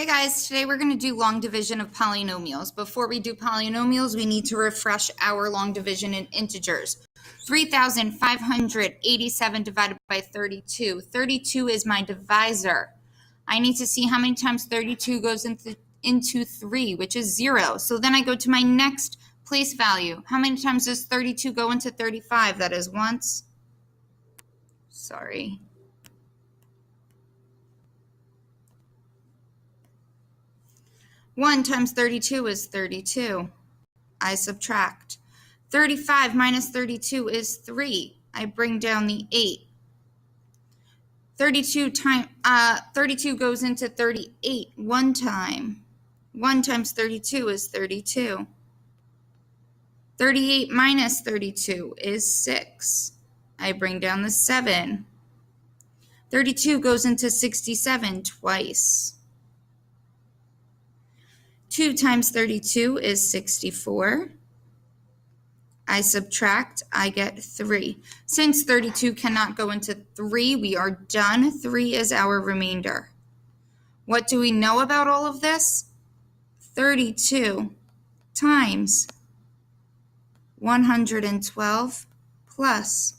Hey guys, today we're going to do long division of polynomials. Before we do polynomials, we need to refresh our long division in integers. 3,587 divided by 32. 32 is my divisor. I need to see how many times 32 goes into 3, which is 0. So then I go to my next place value. How many times does 32 go into 35? That is once. Sorry. 1 times 32 is 32. I subtract. 35 minus 32 is 3. I bring down the 8. 32 goes into 38 one time. 1 times 32 is 32. 38 minus 32 is 6. I bring down the 7. 32 goes into 67 twice. 2 times 32 is 64. I subtract, I get 3. Since 32 cannot go into 3, we are done. 3 is our remainder. What do we know about all of this? 32 times 112 plus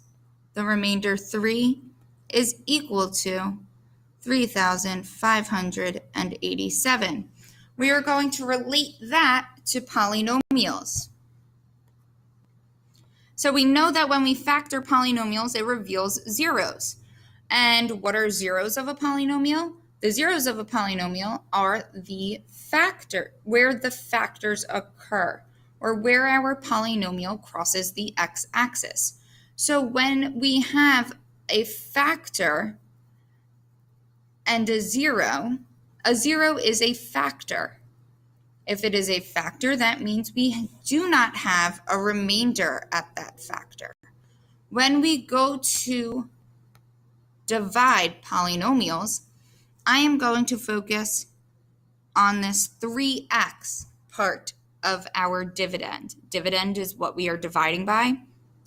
the remainder 3 is equal to 3,587. We are going to relate that to polynomials. So we know that when we factor polynomials, it reveals zeros. And what are zeros of a polynomial? The zeros of a polynomial are the factor, where the factors occur, or where our polynomial crosses the x-axis. So when we have a factor and a zero is a factor. If it is a factor, that means we do not have a remainder at that factor. When we go to divide polynomials, I am going to focus on this 3x part of our dividend. Dividend is what we are dividing by.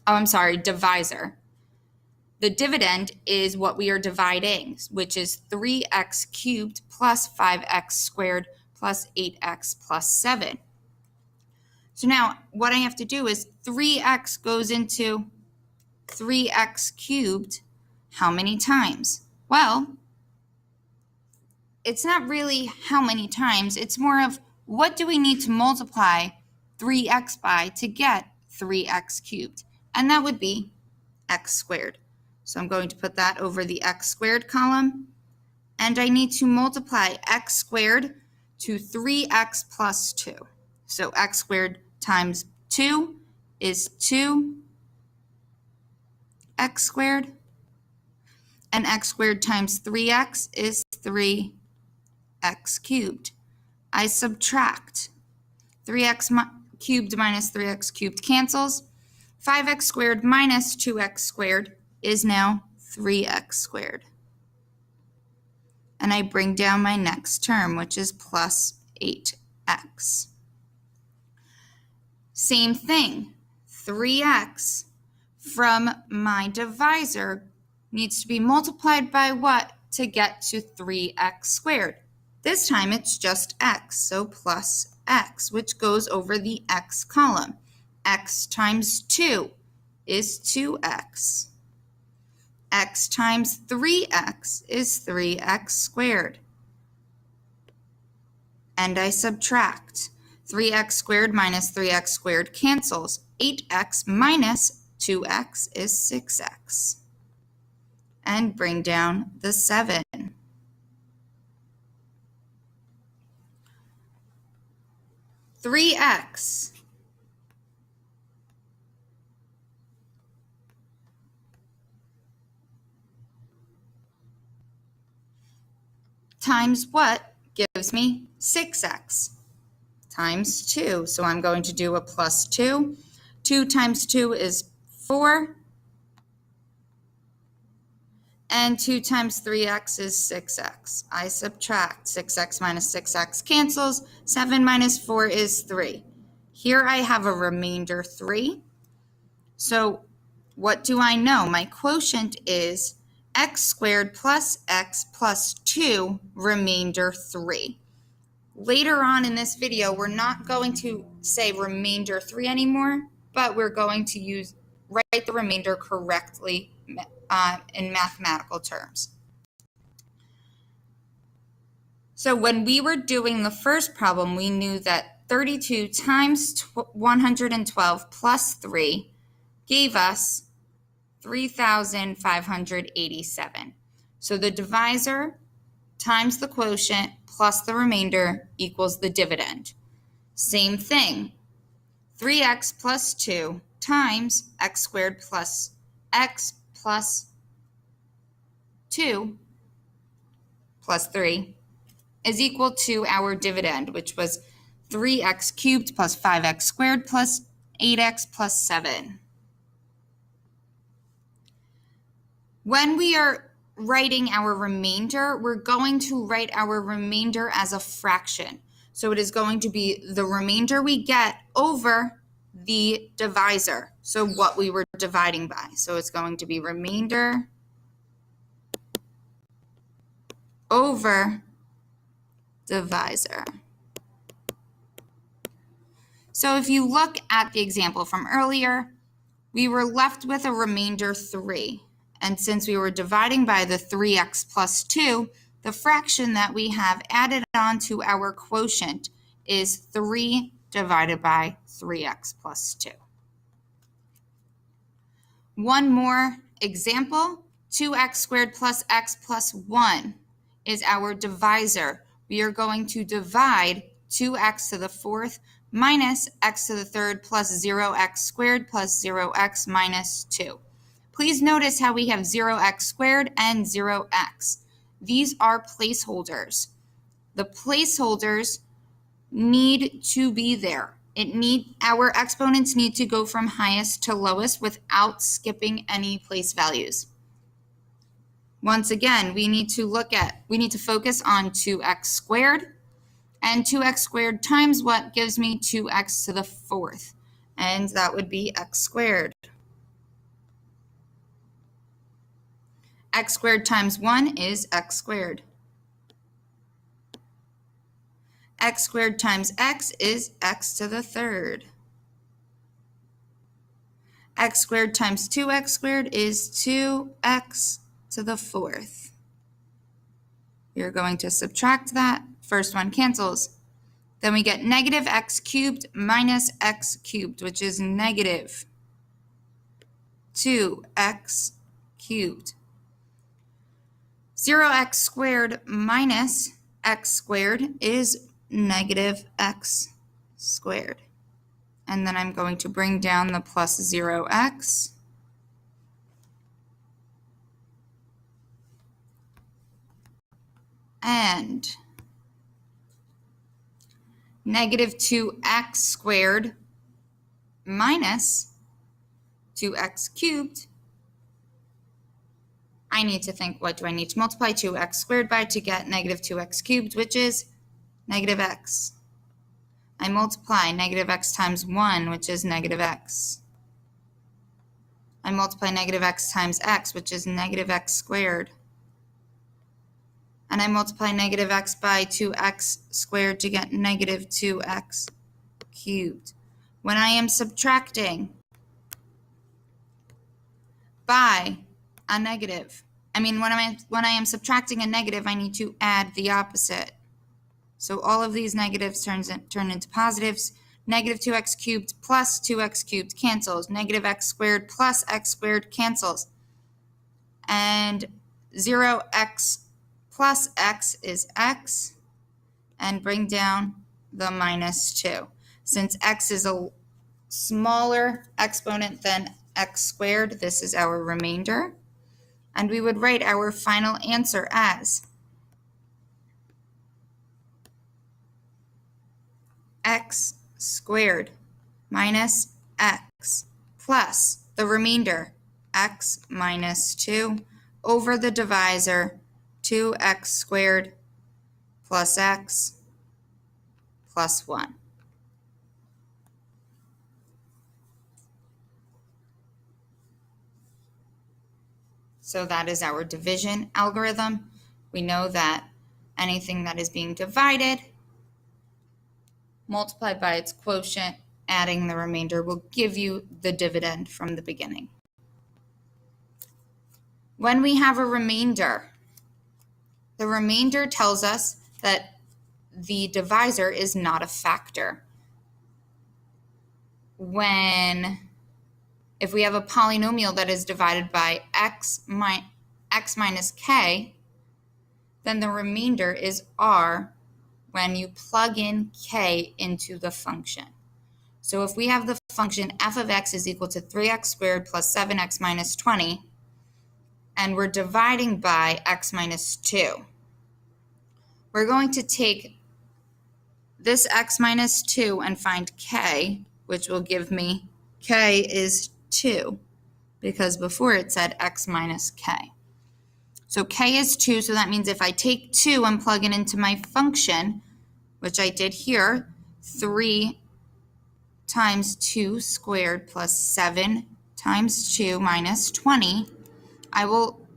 Divisor. The dividend is what we are dividing, which is 3x cubed plus 5x squared plus 8x plus 7. So now what I have to do is 3x goes into 3x cubed how many times? Well, it's not really how many times. It's more of what do we need to multiply 3x by to get 3x cubed? And that would be x squared. So I'm going to put that over the x squared column. And I need to multiply x squared to 3x plus 2. So x squared times 2 is 2x squared. And x squared times 3x is 3x cubed. I subtract. 3x cubed minus 3x cubed cancels. 5x squared minus 2x squared is now 3x squared. And I bring down my next term, which is plus 8x. Same thing, 3x from my divisor needs to be multiplied by what to get to 3x squared? This time it's just x, so plus x, which goes over the x column. X times 2 is 2x. X times 3x is 3x squared. And I subtract. 3x squared minus 3x squared cancels. 8x minus 2x is 6x. And bring down the 7. Three x times what gives me 6x times 2. So I'm going to do a plus 2. 2 times 2 is 4. And 2 times 3x is 6x. I subtract. 6x minus 6x cancels. 7 minus 4 is 3. Here I have a remainder 3. So what do I know? My quotient is x squared plus x plus 2, remainder 3. Later on in this video, we're not going to say remainder 3 anymore, but we're going to write the remainder correctly in mathematical terms. So when we were doing the first problem, we knew that 32 times 112 plus 3 gave us 3,587. So the divisor times the quotient plus the remainder equals the dividend. Same thing, 3x plus 2 times x squared plus x plus 2 plus 3 is equal to our dividend, which was 3x cubed plus 5x squared plus 8x plus 7. When we are writing our remainder, we're going to write our remainder as a fraction. So it is going to be the remainder we get over the divisor, so what we were dividing by. So it's going to be remainder over divisor. So if you look at the example from earlier, we were left with a remainder 3. And since we were dividing by the 3x plus 2, the fraction that we have added on to our quotient is 3 divided by 3x plus 2. One more example, 2x squared plus x plus 1 is our divisor. We are going to divide 2x to the 4th minus x to the 3rd plus 0x squared plus 0x minus 2. Please notice how we have 0x squared and 0x. These are placeholders. The placeholders need to be there. Our exponents need to go from highest to lowest without skipping any place values. Once again, we need to focus on 2x squared, and 2x squared times what gives me 2x to the 4th, and that would be x squared. X squared times 1 is x squared. X squared times x is x to the 3rd. X squared times 2x squared is 2x to the 4th. You're going to subtract that. First one cancels. Then we get negative x cubed minus x cubed, which is negative 2x cubed. 0x squared minus x squared is negative x squared. And then I'm going to bring down the plus 0x. And negative 2x squared minus 2x cubed. I need to think, what do I need to multiply 2x squared by to get negative 2x cubed, which is negative x. I multiply negative x times 1, which is negative x. I multiply negative x times x, which is negative x squared. And I multiply negative x by 2x squared to get negative 2x cubed. When I am subtracting by a negative, when I am subtracting a negative, I need to add the opposite. So all of these negatives turn into positives. Negative 2x cubed plus 2x cubed cancels. Negative x squared plus x squared cancels. And 0x plus x is x. And bring down the minus 2. Since x is a smaller exponent than x squared, this is our remainder. And we would write our final answer as x squared minus x plus the remainder, x minus 2, over the divisor, 2x squared plus x plus 1. So that is our division algorithm. We know that anything that is being divided multiplied by its quotient, adding the remainder will give you the dividend from the beginning. When we have a remainder, the remainder tells us that the divisor is not a factor. If we have a polynomial that is divided by x minus k, then the remainder is r when you plug in k into the function. So if we have the function f of x is equal to 3x squared plus 7x minus 20, and we're dividing by x minus 2, we're going to take this x minus 2 and find k, which will give me k is 2, because before it said x minus k. So k is 2, so that means if I take 2 and plug it into my function, which I did here, 3 times 2 squared plus 7 times 2 minus 20, I will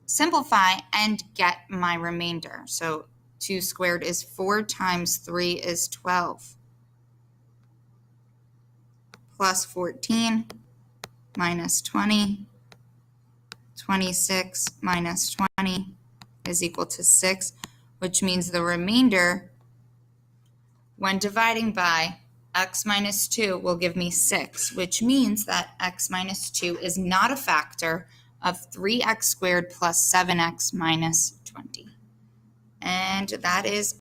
simplify and get my remainder. So 2 squared is 4 times 3 is 12, plus 14 minus 20, 26 minus 20 is equal to 6, which means the remainder, when dividing by x minus 2, will give me 6, which means that x minus 2 is not a factor of 3x squared plus 7x minus 20. And that is